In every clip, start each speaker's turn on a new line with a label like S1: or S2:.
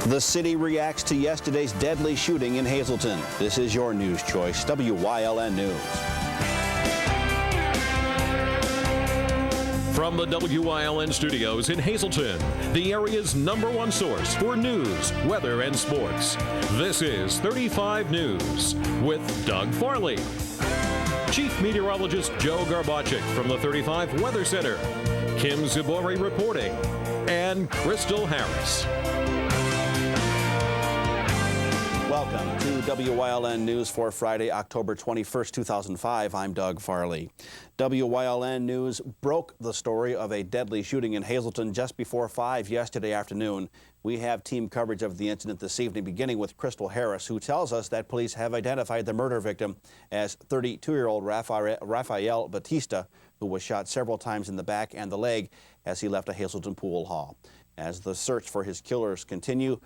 S1: The city reacts to yesterday's deadly shooting in Hazleton. This is your news choice, WYLN News.
S2: From the WYLN studios in Hazleton, the area's #1 source for news, weather, and sports. This is 35 News with Doug Farley. Chief Meteorologist Joe Garbacik from the 35 Weather Center, Kim Zibori reporting, and Crystal Harris.
S1: Welcome to WYLN News for Friday, October 21st, 2005. I'm Doug Farley. WYLN News broke the story of a deadly shooting in Hazleton just before 5 yesterday afternoon. We have team coverage of the incident this evening, beginning with Crystal Harris, who tells us that police have identified the murder victim as 32-year-old Rafael Batista, who was shot several times in the back and the leg as he left a Hazleton pool hall. As the search for his killers continue,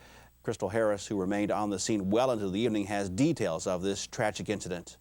S1: Crystal Harris, who remained on the scene well into the evening, has details of this tragic incident.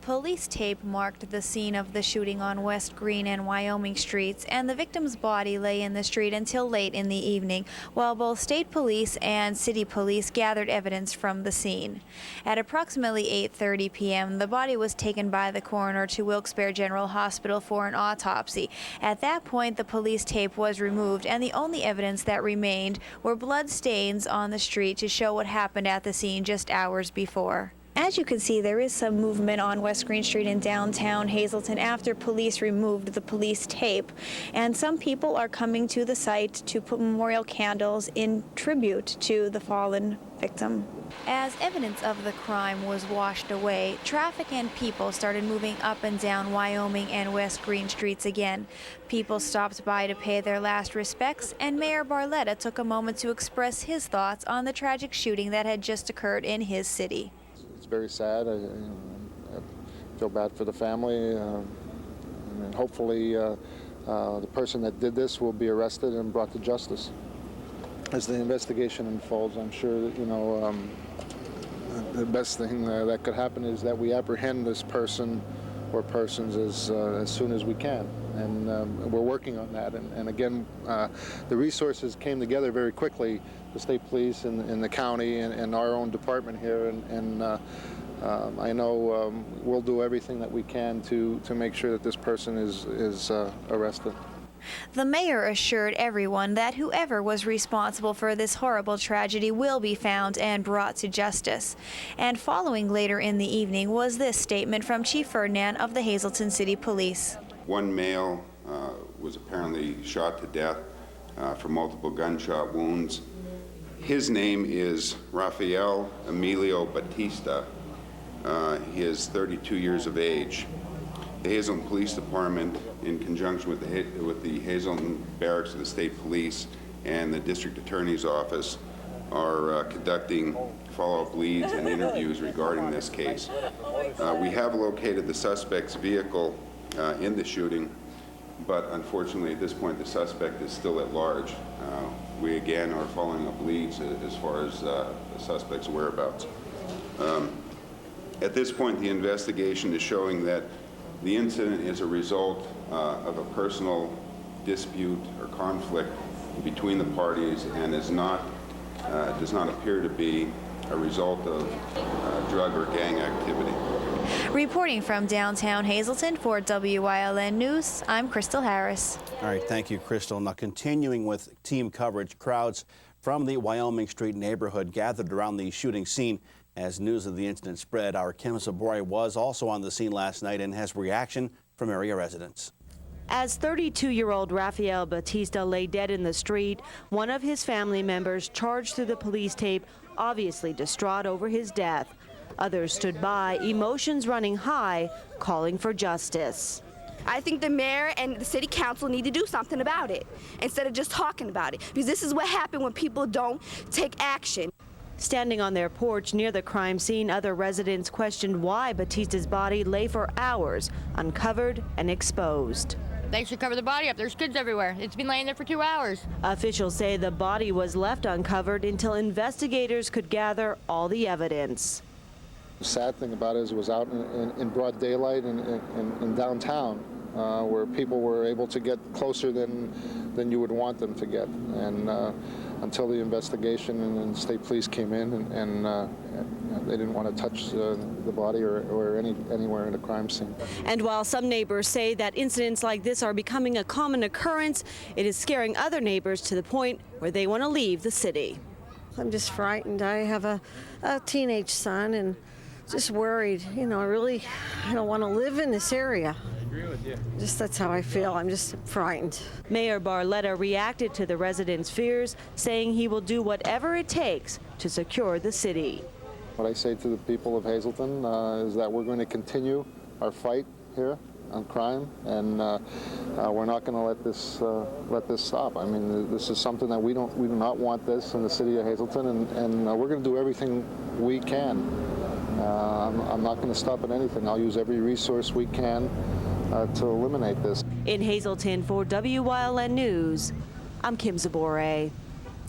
S3: Police tape marked the scene of the shooting on West Green and Wyoming streets, and the victim's body lay in the street until late in the evening, while both state police and city police gathered evidence from the scene. At approximately 8:30 p.m., the body was taken by the coroner to Wilkes-Barre General Hospital for an autopsy. At that point, the police tape was removed, and the only evidence that remained were blood stains on the street to show what happened at the scene just hours before. As you can see, there is some movement on West Green Street in downtown Hazleton after police removed the police tape. And some people are coming to the site to put memorial candles in tribute to the fallen victim. As evidence of the crime was washed away, traffic and people started moving up and down Wyoming and West Green streets again. People stopped by to pay their last respects, and Mayor Barletta took a moment to express his thoughts on the tragic shooting that had just occurred in his city.
S4: It's very sad. I feel bad for the family, and hopefully the person that did this will be arrested and brought to justice. As the investigation unfolds, I'm sure that, the best thing that could happen is that we apprehend this person or persons as soon as we can. And we're working on that. And again, the resources came together very quickly, the state police and the county and our own department here. And I know we'll do everything that we can to make sure that this person is arrested.
S3: The mayor assured everyone that whoever was responsible for this horrible tragedy will be found and brought to justice. And following later in the evening was this statement from Chief Ferdinand of the Hazleton City Police.
S5: One male was apparently shot to death from multiple gunshot wounds. His name is Rafael Emilio Batista. He is 32 years of age. The Hazleton Police Department, in conjunction with the Hazleton Barracks of the State Police and the District Attorney's Office, are conducting follow-up leads and interviews regarding this case. We have located the suspect's vehicle in the shooting, but unfortunately at this point the suspect is still at large. We again are following up leads as far as the suspect's whereabouts. At this point, the investigation is showing that the incident is a result of a personal dispute or conflict between the parties and does not appear to be a result of drug or gang activity.
S3: Reporting from downtown Hazleton for WYLN News, I'm Crystal Harris.
S1: All right, thank you, Crystal. Now, continuing with team coverage, crowds from the Wyoming Street neighborhood gathered around the shooting scene. As news of the incident spread, our Kim Zibori was also on the scene last night and has reaction from area residents.
S6: As 32-year-old Rafael Batista lay dead in the street, one of his family members charged through the police tape, obviously distraught over his death. Others stood by, emotions running high, calling for justice.
S7: I think the mayor and the city council need to do something about it instead of just talking about it, because this is what happened when people don't take action.
S6: Standing on their porch near the crime scene, other residents questioned why Batista's body lay for hours, uncovered and exposed.
S8: They should cover the body up. There's kids everywhere. It's been laying there for 2 hours.
S6: Officials say the body was left uncovered until investigators could gather all the evidence.
S4: The sad thing about it is it was out in broad daylight in downtown. where people were able to get closer than you would want them to get. And until the investigation and state police came in and they didn't want to touch the body or anywhere in the crime scene.
S6: And while some neighbors say that incidents like this are becoming a common occurrence, it is scaring other neighbors to the point where they want to leave the city.
S9: I'm just frightened. I have a teenage son and just worried. You know, I don't want to live in this area. I agree with you. Just that's how I feel. I'm just frightened.
S6: Mayor Barletta reacted to the residents' fears, saying he will do whatever it takes to secure the city.
S4: What I say to the people of Hazleton is that we're going to continue our fight here on crime, and we're not going to let this stop. I mean, this is something that we do not want this in the city of Hazleton, and we're going to do everything we can. I'm not going to stop at anything. I'll use every resource we can to eliminate this.
S6: In Hazleton for WYLN News, I'm Kim Zabore.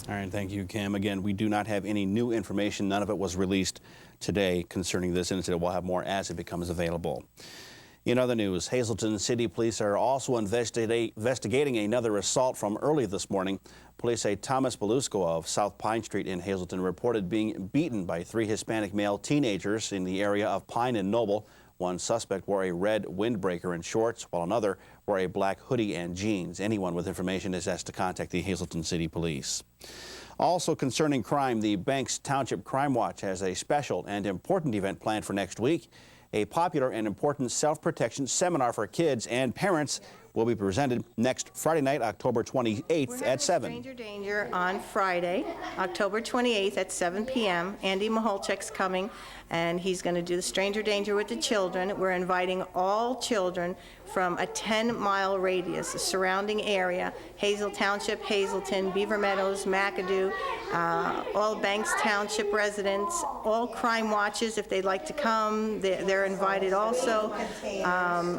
S1: All right, thank you, Kim. Again, we do not have any new information. None of it was released today concerning this incident. We'll have more as it becomes available. In other news, Hazleton City Police are also investigating another assault from early this morning. Police say Thomas Belusco of South Pine Street in Hazleton reported being beaten by 3 Hispanic male teenagers in the area of Pine and Noble. One suspect wore a red windbreaker and shorts, while another wore a black hoodie and jeans. Anyone with information is asked to contact the Hazleton City Police. Also concerning crime, the Banks Township Crime Watch has a special and important event planned for next week. A popular and important self-protection seminar for kids and parents will be presented next Friday night, October 28th at 7.
S10: Stranger Danger on Friday, October 28th at 7 p.m. Andy Maholchek's coming, and he's going to do the Stranger Danger with the children. We're inviting all children from a 10-mile radius, the surrounding area, Hazel Township, Hazleton, Beaver Meadows, McAdoo, all Banks Township residents, all crime watches, if they'd like to come, they're invited also.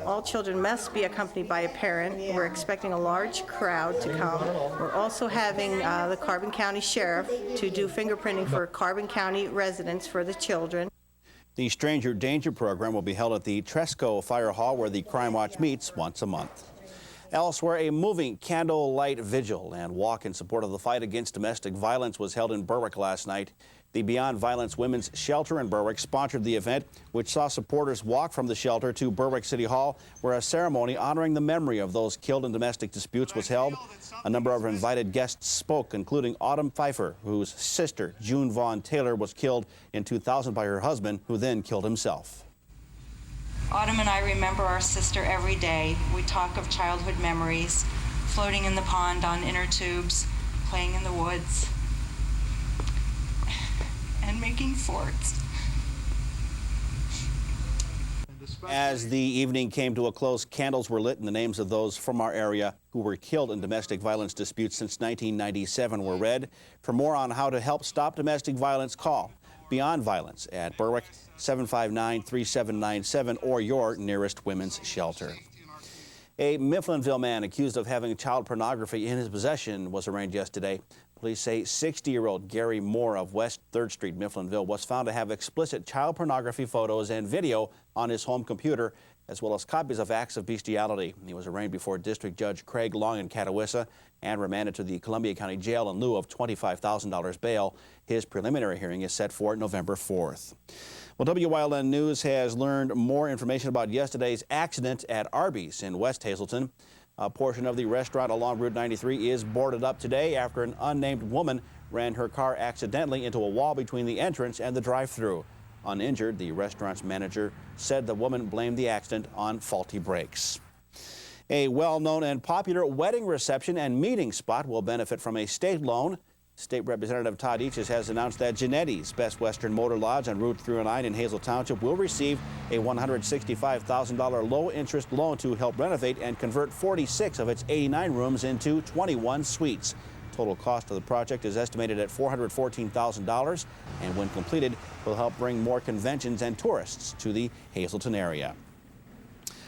S10: All children must be accompanied by a parent. We're expecting a large crowd to come. We're also having the Carbon County Sheriff to do fingerprinting for Carbon County residents for the children.
S1: The Stranger Danger program will be held at the Tresco Fire Hall, where the Crime Watch meets once a month. Elsewhere, a moving candlelight vigil and walk in support of the fight against domestic violence was held in Berwick last night. The Beyond Violence Women's Shelter in Berwick sponsored the event, which saw supporters walk from the shelter to Berwick City Hall, where a ceremony honoring the memory of those killed in domestic disputes was held. A number of invited guests spoke, including Autumn Pfeiffer, whose sister, June Vaughn Taylor, was killed in 2000 by her husband, who then killed himself.
S11: Autumn and I remember our sister every day. We talk of childhood memories, floating in the pond on inner tubes, playing in the woods, and making forts.
S1: As the evening came to a close, candles were lit and the names of those from our area who were killed in domestic violence disputes since 1997 were read. For more on how to help stop domestic violence, call Beyond Violence at Berwick 759-3797 or your nearest women's shelter. A Mifflinville man accused of having child pornography in his possession was arraigned yesterday. Police say 60-year-old Gary Moore of West 3rd Street, Mifflinville, was found to have explicit child pornography photos and video on his home computer, as well as copies of acts of bestiality. He was arraigned before District Judge Craig Long in Catawissa and remanded to the Columbia County Jail in lieu of $25,000 bail. His preliminary hearing is set for November 4th. Well, WYLN News has learned more information about yesterday's accident at Arby's in West Hazleton. A portion of the restaurant along Route 93 is boarded up today after an unnamed woman ran her car accidentally into a wall between the entrance and the drive-thru. Uninjured, the restaurant's manager said the woman blamed the accident on faulty brakes. A well-known and popular wedding reception and meeting spot will benefit from a state loan. State Representative Todd Eaches has announced that Genetti's Best Western Motor Lodge on Route 309 in Hazel Township will receive a $165,000 low-interest loan to help renovate and convert 46 of its 89 rooms into 21 suites. Total cost of the project is estimated at $414,000, and when completed, will help bring more conventions and tourists to the Hazleton area.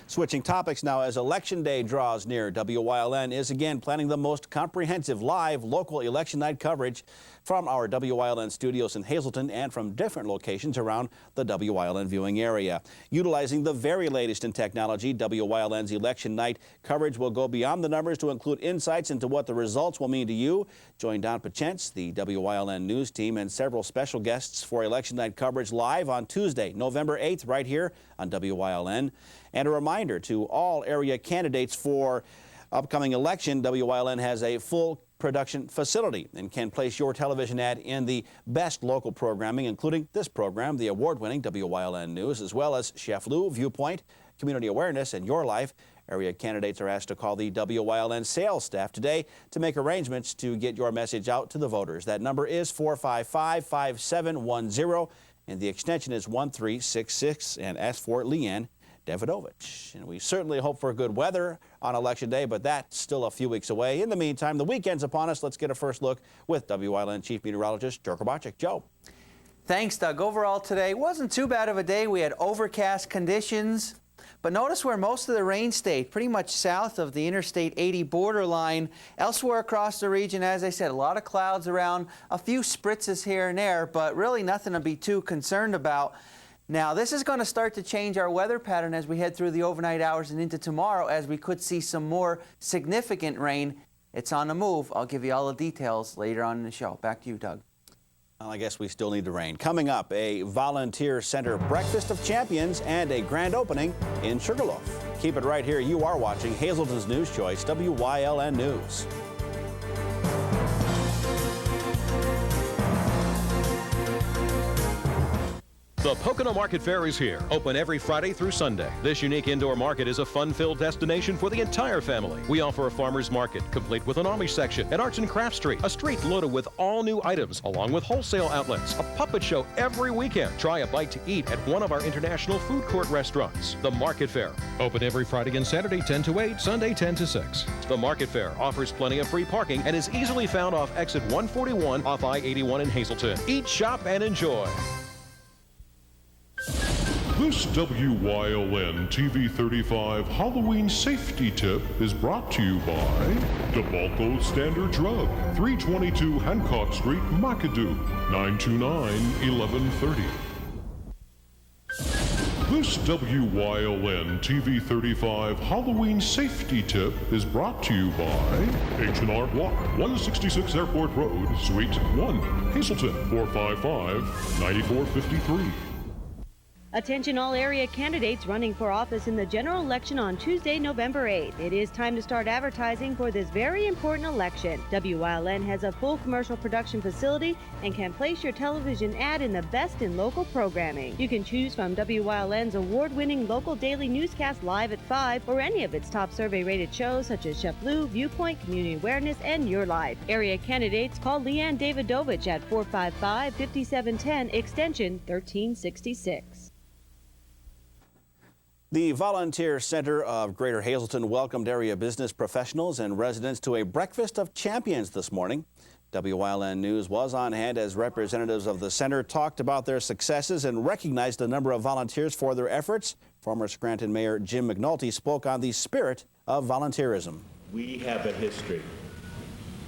S1: Switching topics now as Election Day draws near, WYLN is again planning the most comprehensive live local election night coverage from our WYLN studios in Hazleton and from different locations around the WYLN viewing area. Utilizing the very latest in technology, WYLN's election night coverage will go beyond the numbers to include insights into what the results will mean to you. Join Don Pachentz, the WYLN news team, and several special guests for election night coverage live on Tuesday, November 8th, right here on WYLN. And a reminder to all area candidates for upcoming election, WYLN has a full production facility and can place your television ad in the best local programming, including this program, the award-winning WYLN News, as well as Chef Lou, Viewpoint, Community Awareness, and Your Life. Area candidates are asked to call the WYLN sales staff today to make arrangements to get your message out to the voters. That number is 455-5710, and the extension is 1366, and ask for Leanne Davidovich. And we certainly hope for good weather on Election Day, but that's still a few weeks away. In the meantime, the weekend's upon us. Let's get a first look with WYLN Chief Meteorologist Joe Krbacik. Joe.
S12: Thanks, Doug. Overall today wasn't too bad of a day. We had overcast conditions, but notice where most of the rain stayed, pretty much south of the Interstate 80 borderline. Elsewhere across the region, as I said, a lot of clouds around, a few spritzes here and there, but really nothing to be too concerned about. Now, this is going to start to change our weather pattern as we head through the overnight hours and into tomorrow, as we could see some more significant rain. It's on the move. I'll give you all the details later on in the show. Back to you, Doug.
S1: Well, I guess we still need the rain. Coming up, a volunteer center breakfast of champions and a grand opening in Sugarloaf. Keep it right here. You are watching Hazleton's News Choice, WYLN News.
S2: The Pocono Market Fair is here, open every Friday through Sunday. This unique indoor market is a fun-filled destination for the entire family. We offer a farmer's market, complete with an Amish section, an arts and crafts street, a street loaded with all new items, along with wholesale outlets, a puppet show every weekend. Try a bite to eat at one of our international food court restaurants. The Market Fair, open every Friday and Saturday 10 to 8, Sunday 10 to 6. The Market Fair offers plenty of free parking and is easily found off exit 141 off I-81 in Hazleton. Eat, shop, and enjoy.
S13: This WYLN TV 35 Halloween safety tip is brought to you by DeMalco Standard Drug, 322 Hancock Street, McAdoo, 929-1130. This WYLN TV 35 Halloween safety tip is brought to you by H&R Block, 166 Airport Road, Suite 1, Hazleton, 455-9453.
S6: Attention all area candidates running for office in the general election on Tuesday, November 8th. It is time to start advertising for this very important election. WYLN has a full commercial production facility and can place your television ad in the best in local programming. You can choose from WYLN's award-winning local daily newscast live at 5 or any of its top survey-rated shows such as Chef Lou, Viewpoint, Community Awareness, and Your Life. Area candidates call Leanne Davidovich at 455-5710, extension 1366.
S1: The Volunteer Center of Greater Hazleton welcomed area business professionals and residents to a breakfast of champions this morning. WYLN News was on hand as representatives of the center talked about their successes and recognized a number of volunteers for their efforts. Former Scranton Mayor Jim McNulty spoke on the spirit of volunteerism.
S14: We have a history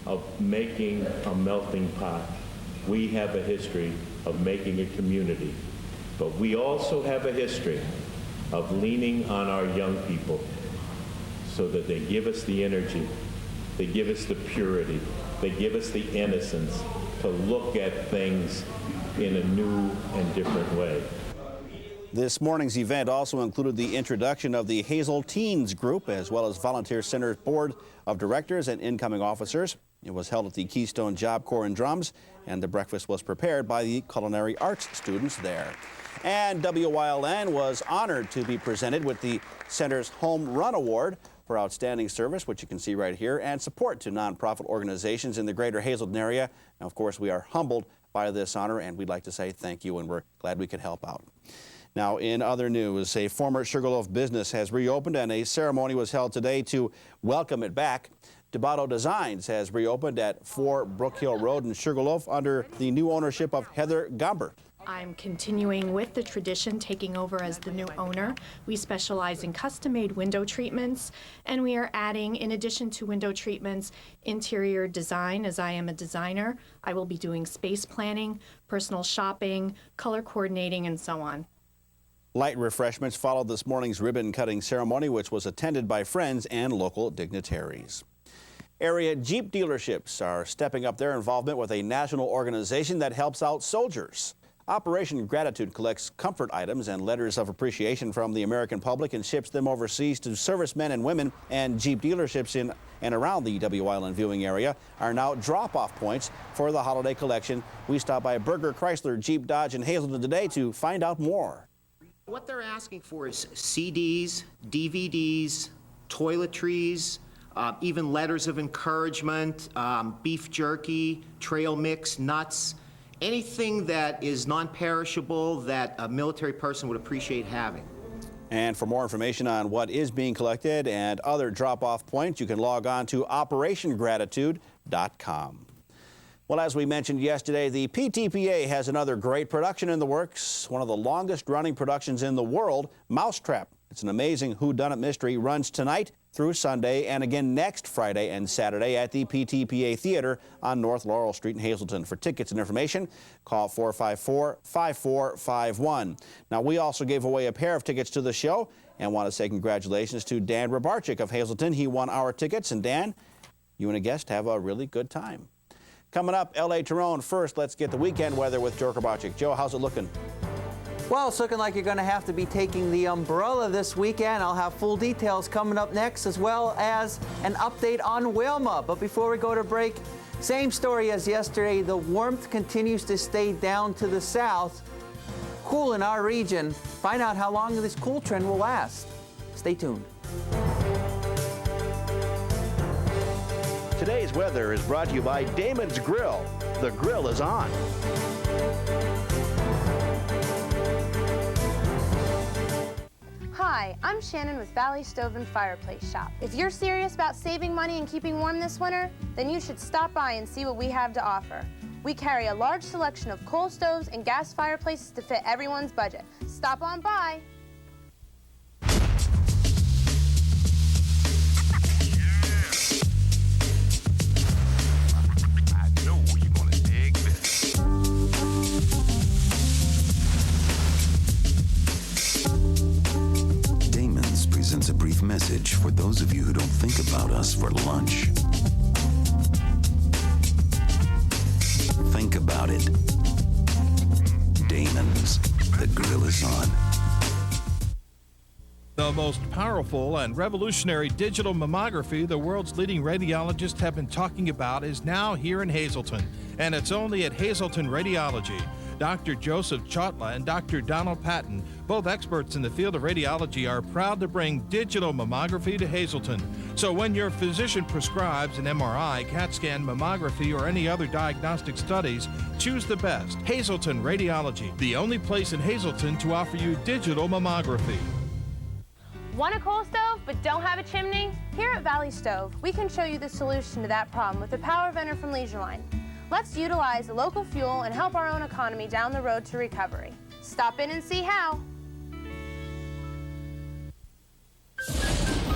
S14: of making a melting pot. We have a history of making a community. But we also have a history of leaning on our young people so that they give us the energy, they give us the purity, they give us the innocence to look at things in a new and different way.
S1: This morning's event also included the introduction of the Hazel Teens Group, as well as Volunteer Center's Board of Directors and incoming officers. It was held at the Keystone Job Corps in Drums, and the breakfast was prepared by the culinary arts students there. And WYLN was honored to be presented with the Center's Home Run Award for outstanding service, which you can see right here, and support to nonprofit organizations in the greater Hazleton area. Now, of course, we are humbled by this honor, and we'd like to say thank you, and we're glad we could help out. Now, in other news, a former Sugarloaf business has reopened, and a ceremony was held today to welcome it back. Debato Designs has reopened at 4 Brook Hill Road in Sugarloaf under the new ownership of Heather Gombert.
S15: I'm continuing with the tradition, taking over as the new owner. We specialize in custom-made window treatments, and we are adding, in addition to window treatments, interior design, as I am a designer. I will be doing space planning, personal shopping, color coordinating, and so on.
S1: Light refreshments followed this morning's ribbon-cutting ceremony, which was attended by friends and local dignitaries. Area Jeep dealerships are stepping up their involvement with a national organization that helps out soldiers. Operation Gratitude collects comfort items and letters of appreciation from the American public and ships them overseas to servicemen and women. And Jeep dealerships in and around the WYLN viewing area are now drop-off points for the holiday collection. We stopped by Berger Chrysler Jeep Dodge in Hazleton today to find out more.
S16: What they're asking for is CDs, DVDs, toiletries, even letters of encouragement, beef jerky, trail mix, nuts, anything that is non-perishable that a military person would appreciate having.
S1: And for more information on what is being collected and other drop-off points, you can log on to OperationGratitude.com. Well, as we mentioned yesterday, the PTPA has another great production in the works. One of the longest-running productions in the world, Mousetrap. It's an amazing whodunit mystery. Runs tonight through Sunday and again next Friday and Saturday at the PTPA Theater on North Laurel Street in Hazleton. For tickets and information, call 454-5451. Now, we also gave away a pair of tickets to the show and want to say congratulations to Dan Rabarczyk of Hazleton. He won our tickets. And Dan, you and a guest have a really good time. Coming up, L.A. Tyrone. First, let's get the weekend weather with Joe Rabarczyk. Joe, how's it looking?
S12: Well, it's looking like you're going to have to be taking the umbrella this weekend. I'll have full details coming up next, as well as an update on Wilma. But before we go to break, same story as yesterday. The warmth continues to stay down to the south. Cool in our region. Find out how long this cool trend will last. Stay tuned.
S1: Today's weather is brought to you by Damon's Grill. The grill is on.
S17: Hi, I'm Shannon with Valley Stove and Fireplace Shop. If you're serious about saving money and keeping warm this winter, then you should stop by and see what we have to offer. We carry a large selection of coal stoves and gas fireplaces to fit everyone's budget. Stop on by.
S18: A brief message for those of you who don't think about us for lunch. Think about it. Damon's. The grill is on.
S19: The most powerful and revolutionary digital mammography the world's leading radiologists have been talking about is now here in Hazleton, and it's only at Hazleton Radiology. Dr. Joseph Chotla and Dr. Donald Patton, both experts in the field of radiology, are proud to bring digital mammography to Hazleton. So when your physician prescribes an MRI, CAT scan, mammography, or any other diagnostic studies, choose the best. Hazleton Radiology, the only place in Hazleton to offer you digital mammography.
S17: Want a coal stove but don't have a chimney? Here at Valley Stove, we can show you the solution to that problem with the Power Venter from Leisureline. Let's utilize the local fuel and help our own economy down the road to recovery. Stop in and see how.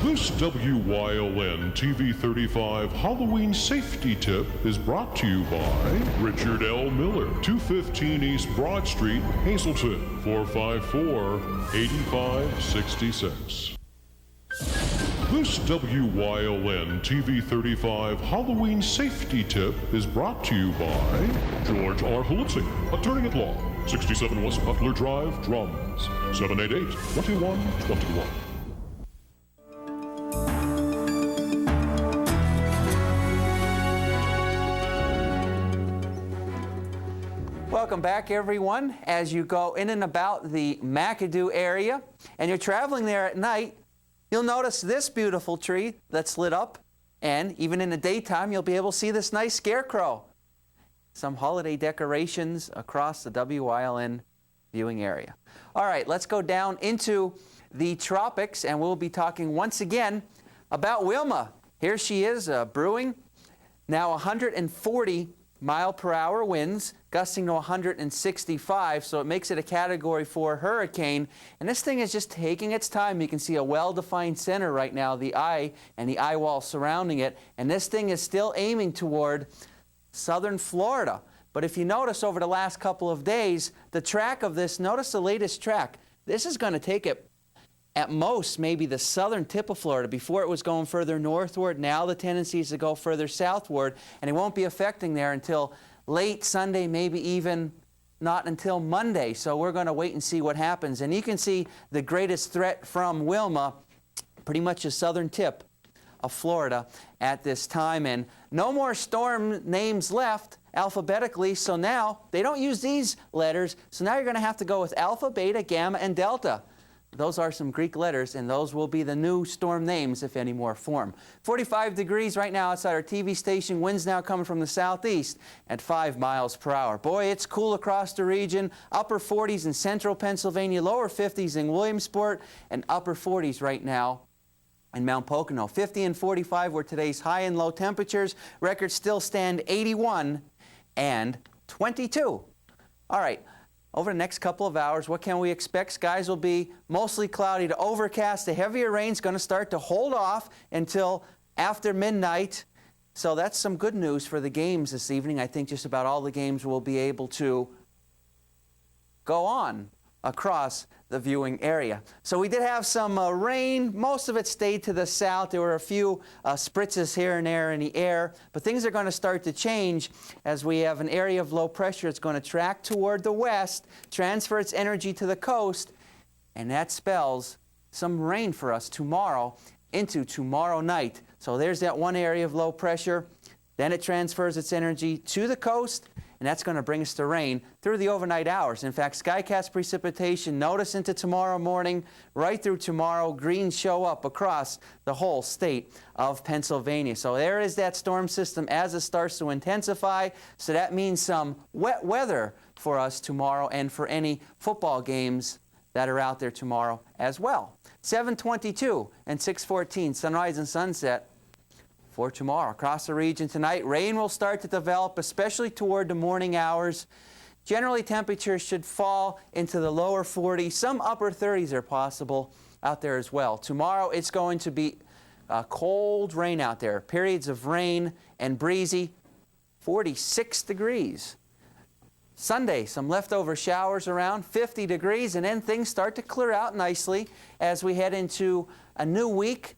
S13: This WYLN TV 35 Halloween safety tip is brought to you by Richard L. Miller, 215 East Broad Street, Hazleton, 454-8566. This WYLN TV 35 Halloween safety tip is brought to you by George R. Hulitzy, attorney at law, 67 West Butler Drive, Drums, 788-2121.
S12: Welcome back, everyone. As you go in and about the McAdoo area and you're traveling there at night, you'll notice this beautiful tree that's lit up, and even in the daytime, you'll be able to see this nice scarecrow. Some holiday decorations across the WYLN viewing area. All right, let's go down into the tropics, and we'll be talking once again about Wilma. Here she is brewing. Now 140 mile-per-hour winds, gusting to 165, so it makes it a Category 4 hurricane. And this thing is just taking its time. You can see a well-defined center right now, the eye and the eye wall surrounding it. And this thing is still aiming toward southern Florida. But if you notice over the last couple of days, the track of this, notice the latest track. This is going to take it at most maybe the southern tip of Florida. Before it was going further northward. Now the tendency is to go further southward, and it won't be affecting there until late Sunday, maybe even not until Monday. So we're going to wait and see what happens. And you can see the greatest threat from Wilma, pretty much the southern tip of Florida at this time. And no more storm names left alphabetically, so now they don't use these letters. So now you're going to have to go with Alpha, Beta, Gamma, and Delta. Those are some Greek letters, and those will be the new storm names if any more form. 45 degrees right now outside our TV station. Winds now coming from the southeast at 5 miles per hour. Boy, it's cool across the region. Upper 40s in central Pennsylvania, lower 50s in Williamsport, and upper 40s right now in Mount Pocono. 50 and 45 were today's high and low temperatures. Records still stand 81 and 22. All right. Over the next couple of hours, what can we expect? Skies will be mostly cloudy to overcast. The heavier rain's going to start to hold off until after midnight. So that's some good news for the games this evening. I think just about all the games will be able to go on across the viewing area. So we did have some rain. Most of it stayed to the south. There were a few spritzes here and there in the air, but things are going to start to change as we have an area of low pressure. It's going to track toward the west, transfer its energy to the coast, and that spells some rain for us tomorrow into tomorrow night. So there's that one area of low pressure. Then it transfers its energy to the coast, and that's going to bring us to rain through the overnight hours. In fact, skycast precipitation, notice into tomorrow morning, right through tomorrow, greens show up across the whole state of Pennsylvania. So there is that storm system as it starts to intensify. So that means some wet weather for us tomorrow and for any football games that are out there tomorrow as well. 7:22 and 6:14, sunrise and sunset for tomorrow. Across the region tonight, rain will start to develop, especially toward the morning hours. Generally, temperatures should fall into the lower 40s. Some upper 30s are possible out there as well. Tomorrow, it's going to be cold rain out there. Periods of rain and breezy, 46 degrees. Sunday, some leftover showers around, 50 degrees, and then things start to clear out nicely as we head into a new week.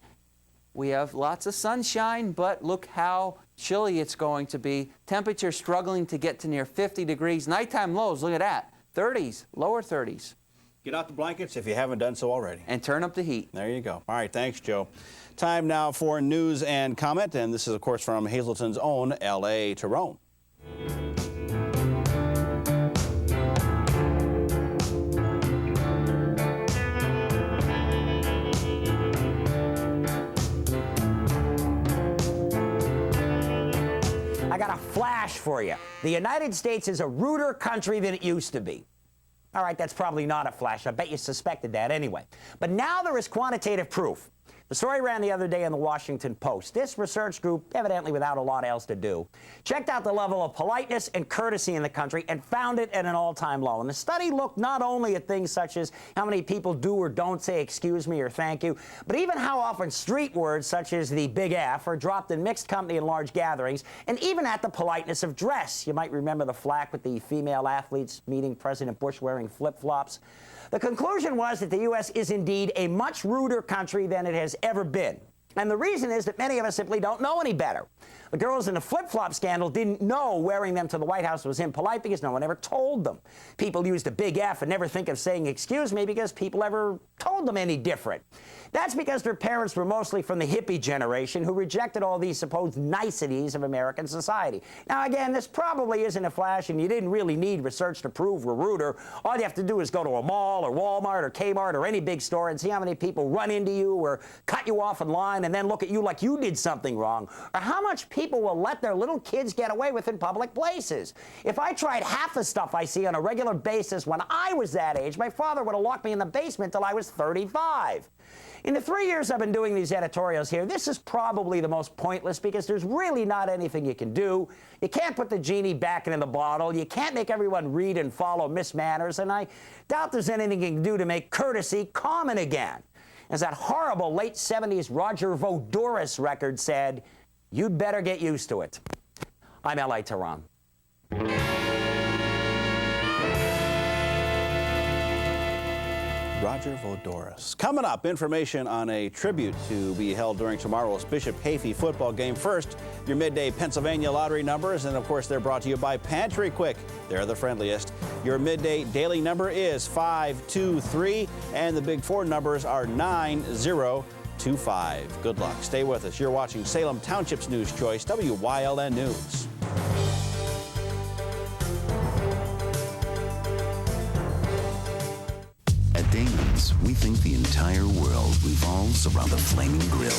S12: We have lots of sunshine, but look how chilly it's going to be. Temperature struggling to get to near 50 degrees. Nighttime lows, look at that, 30s, lower 30s.
S1: Get out the blankets if you haven't done so already.
S12: And turn up the heat.
S1: There you go. All right, thanks, Joe. Time now for news and comment, and this is, of course, from Hazleton's own L.A. Tyrone.
S20: I got a flash for you. The United States is a ruder country than it used to be. All right, that's probably not a flash. I bet you suspected that anyway. But now there is quantitative proof. The story ran the other day in the Washington Post. This research group, evidently without a lot else to do, checked out the level of politeness and courtesy in the country and found it at an all-time low. And the study looked not only at things such as how many people do or don't say excuse me or thank you, but even how often street words such as the big F are dropped in mixed company and large gatherings, and even at the politeness of dress. You might remember the flack with the female athletes meeting President Bush wearing flip-flops. The conclusion was that the U.S. is indeed a much ruder country than it has ever been. And the reason is that many of us simply don't know any better. The girls in the flip-flop scandal didn't know wearing them to the White House was impolite because no one ever told them. People used a big F and never think of saying excuse me because people ever told them any different. That's because their parents were mostly from the hippie generation who rejected all these supposed niceties of American society. Now, again, this probably isn't a flash, and you didn't really need research to prove we're ruder. All you have to do is go to a mall or Walmart or Kmart or any big store and see how many people run into you or cut you off in line and then look at you like you did something wrong, or how much people will let their little kids get away with in public places. If I tried half the stuff I see on a regular basis when I was that age, my father would have locked me in the basement till I was 35. In the 3 years I've been doing these editorials here, this is probably the most pointless because there's really not anything you can do. You can't put the genie back into the bottle. You can't make everyone read and follow Miss Manners, and I doubt there's anything you can do to make courtesy common again. As that horrible late 70s Roger Voudouris record said, you'd better get used to it. I'm L.A. Tehran.
S1: Roger Voudouris. Coming up, information on a tribute to be held during tomorrow's Bishop Hayfie football game. First, your midday Pennsylvania lottery numbers, and of course they're brought to you by Pantry Quick. They're the friendliest. Your midday daily number is 523, and the big four numbers are 9025. Good luck. Stay with us. You're watching Salem Township's News Choice, WYLN News.
S18: At Damon's, we think the entire world revolves around a flaming grill.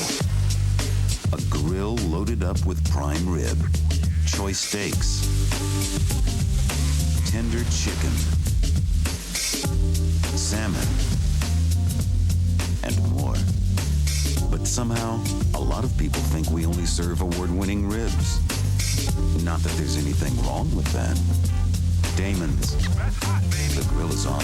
S18: A grill loaded up with prime rib, choice steaks, tender chicken, salmon, and more. But somehow, a lot of people think we only serve award-winning ribs. Not that there's anything wrong with that. Damon's, the grill is on.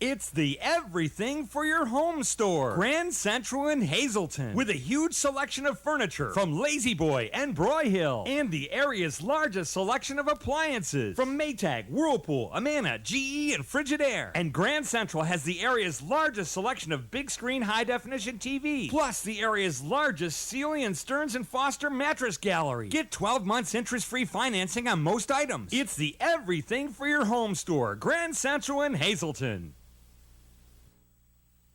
S21: It's the everything for your home store. Grand Central in Hazleton. With a huge selection of furniture from Lazy Boy and Broyhill. And the area's largest selection of appliances from Maytag, Whirlpool, Amana, GE, and Frigidaire. And Grand Central has the area's largest selection of big screen high definition TV. Plus the area's largest Sealy and Stearns & Foster mattress gallery. Get 12 months interest-free financing on most items. It's the everything for your home store. Grand Central in Hazleton.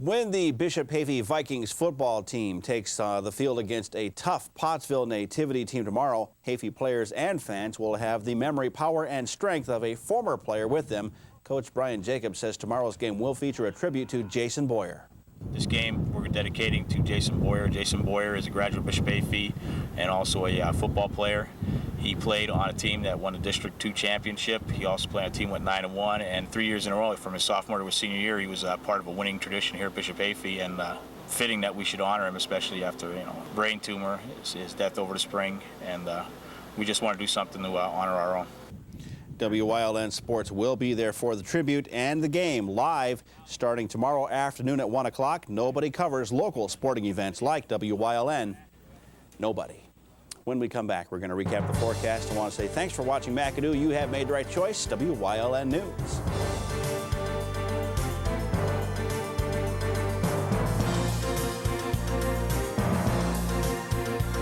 S1: When the Bishop Hayfie Vikings football team takes the field against a tough Pottsville Nativity team tomorrow, Hayfie players and fans will have the memory, power, and strength of a former player with them. Coach Brian Jacobs says tomorrow's game will feature a tribute to Jason Boyer.
S22: This game we're dedicating to Jason Boyer. Jason Boyer is a graduate of Bishop Hayfie and also a football player. He played on a team that won the District 2 championship. He also played on a team that went 9-1, and 3 years in a row, from his sophomore to his senior year, he was part of a winning tradition here at Bishop Hayfie, and fitting that we should honor him, especially after brain tumor, his death over the spring, and we just want to do something to honor our own.
S1: WYLN Sports will be there for the tribute and the game live starting tomorrow afternoon at 1 o'clock. Nobody covers local sporting events like WYLN. Nobody. When we come back, we're going to recap the forecast. I want to say thanks for watching McAdoo. You have made the right choice. WYLN News.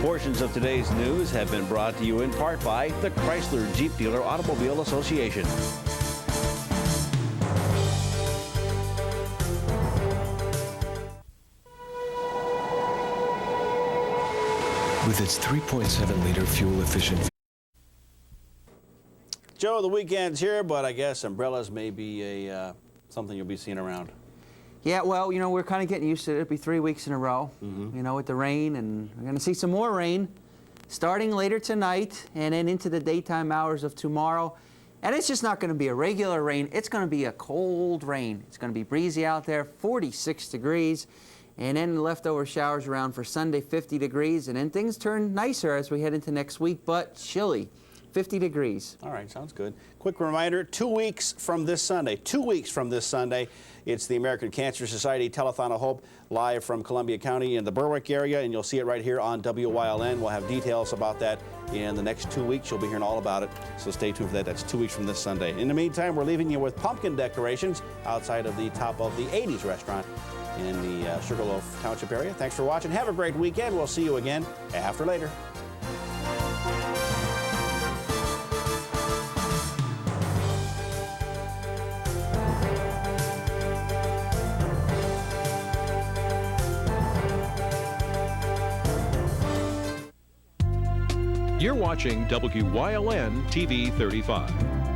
S1: Portions of today's news have been brought to you in part by the Chrysler Jeep Dealer Automobile Association.
S23: With its 3.7-liter fuel-efficient...
S1: Joe, the weekend's here, but I guess umbrellas may be something you'll be seeing around.
S12: Yeah, well, we're kind of getting used to it. It'll be 3 weeks in a row, with the rain, and we're going to see some more rain starting later tonight and then into the daytime hours of tomorrow. And it's just not going to be a regular rain. It's going to be a cold rain. It's going to be breezy out there, 46 degrees. And then leftover showers around for Sunday, 50 degrees. And then things turn nicer as we head into next week, but chilly, 50 degrees.
S1: All right, sounds good. Quick reminder, 2 weeks from this Sunday, it's the American Cancer Society Telethon of Hope, live from Columbia County in the Berwick area, and you'll see it right here on WYLN. We'll have details about that in the next 2 weeks. You'll be hearing all about it, so stay tuned for that. That's 2 weeks from this Sunday. In the meantime, we're leaving you with pumpkin decorations outside of the top of the 80s restaurant in the Sugarloaf Township area. Thanks for watching. Have a great weekend. We'll see you again after later.
S2: You're watching WYLN TV 35.